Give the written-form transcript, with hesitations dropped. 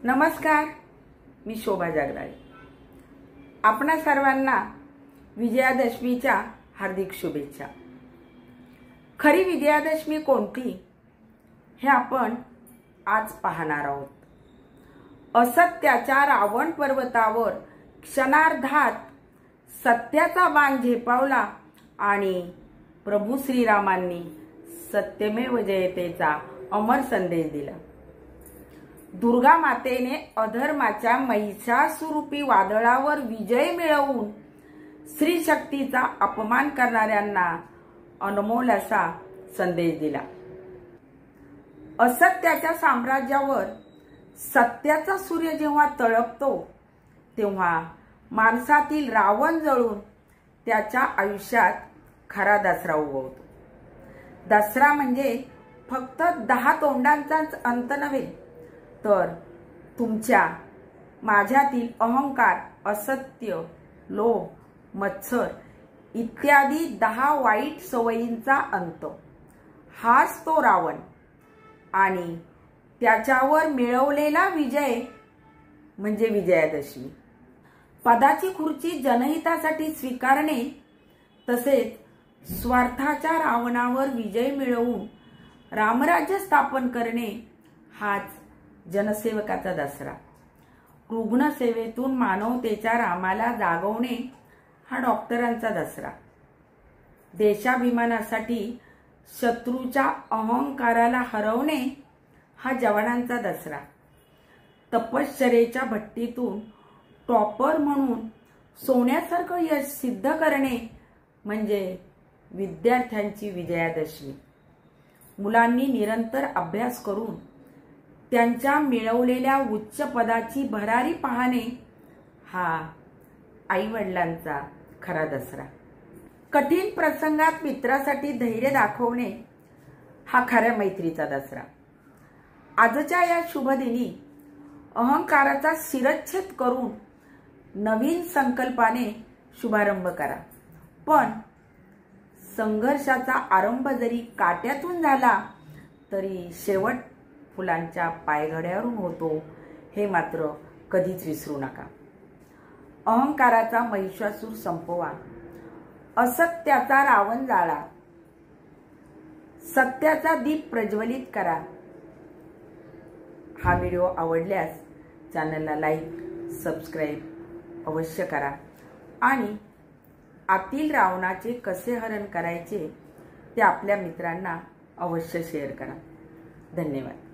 नमस्कार, मी शोभा जगदाळे। आपणा सर्वांना विजयादशमीच्या हार्दिक शुभेच्छा। खरी विजयादशमी कोणती हे आपण आज पाहणार आहोत। असत्याच्या रावण पर्वतावर क्षणार्धात सत्याचा बाण झेपावला आणि प्रभू श्रीरामांनी सत्यमेव जयतेचा अमर संदेश दिला। दुर्गा मातेने अधर्माच्या महिषासुरूपी वादळावर विजय मिळवून स्त्री शक्तीचा अपमान करणाऱ्यांना अनमोल असा संदेश दिला। असत्याच्या साम्राज्यावर सत्याचा सूर्य जेव्हा तळपतो तेव्हा माणसातील रावण जळून त्याच्या आयुष्यात खरा दसरा उगवतो। दसरा म्हणजे फक्त 10 तोंडांचाच अंत नव्हे, तर तुमच्या माझ्यातील अहंकार, असत्य, लोभ, मत्सर इत्यादी 10 वाईट सवयींचा अंत। हाच तो रावण आणि त्याच्यावर मिळवलेला विजय म्हणजे विजयादशमी। पदाची खुर्ची जनहितासाठी स्वीकारणे तसेच स्वार्थाच्या रावणावर विजय मिळवून रामराज्य स्थापन करणे हाच जनसेवकाचा दसरा। रुग्णसेवेतून मानवतेच्या रामाला जागवणे हा डॉक्टरांचा दसरा। देशाभिमानासाठी शत्रूच्या अहंकाराला हरवणे हा जवानांचा दसरा। तपश्चर्येच्या भट्टीतून टॉपर म्हणून सोन्यासारखं यश सिद्ध करणे म्हणजे विद्यार्थ्यांची विजयादशमी। मुलांनी निरंतर अभ्यास करून त्यांच्या मिळवलेल्या उच्च पदाची भरारी पाहणे हा आईवडिलांचा खरा दसरा। कठीण प्रसंगात मित्रासाठी धैर्य दाखवणे हा खऱ्या मैत्रीचा दसरा। आजच्या या शुभ दिनी अहंकाराचा शिरच्छेद करून नवीन संकल्पाने शुभारंभ करा। पण संघर्षाचा आरंभ जरी काट्यातून झाला तरी शेवट फुलांच्या पायघड्यावरून होतो हे मात्र कधीच विसरू नका। अहंकाराचा महिषासूर संपवा, असत्याचा रावण जाळा, सत्याचा दीप प्रज्वलित करा। हा व्हिडिओ आवडल्यास चॅनलला लाईक, सबस्क्राईब अवश्य करा आणि आतील रावणाचे कसे हरण करायचे ते आपल्या मित्रांना अवश्य शेअर करा। धन्यवाद।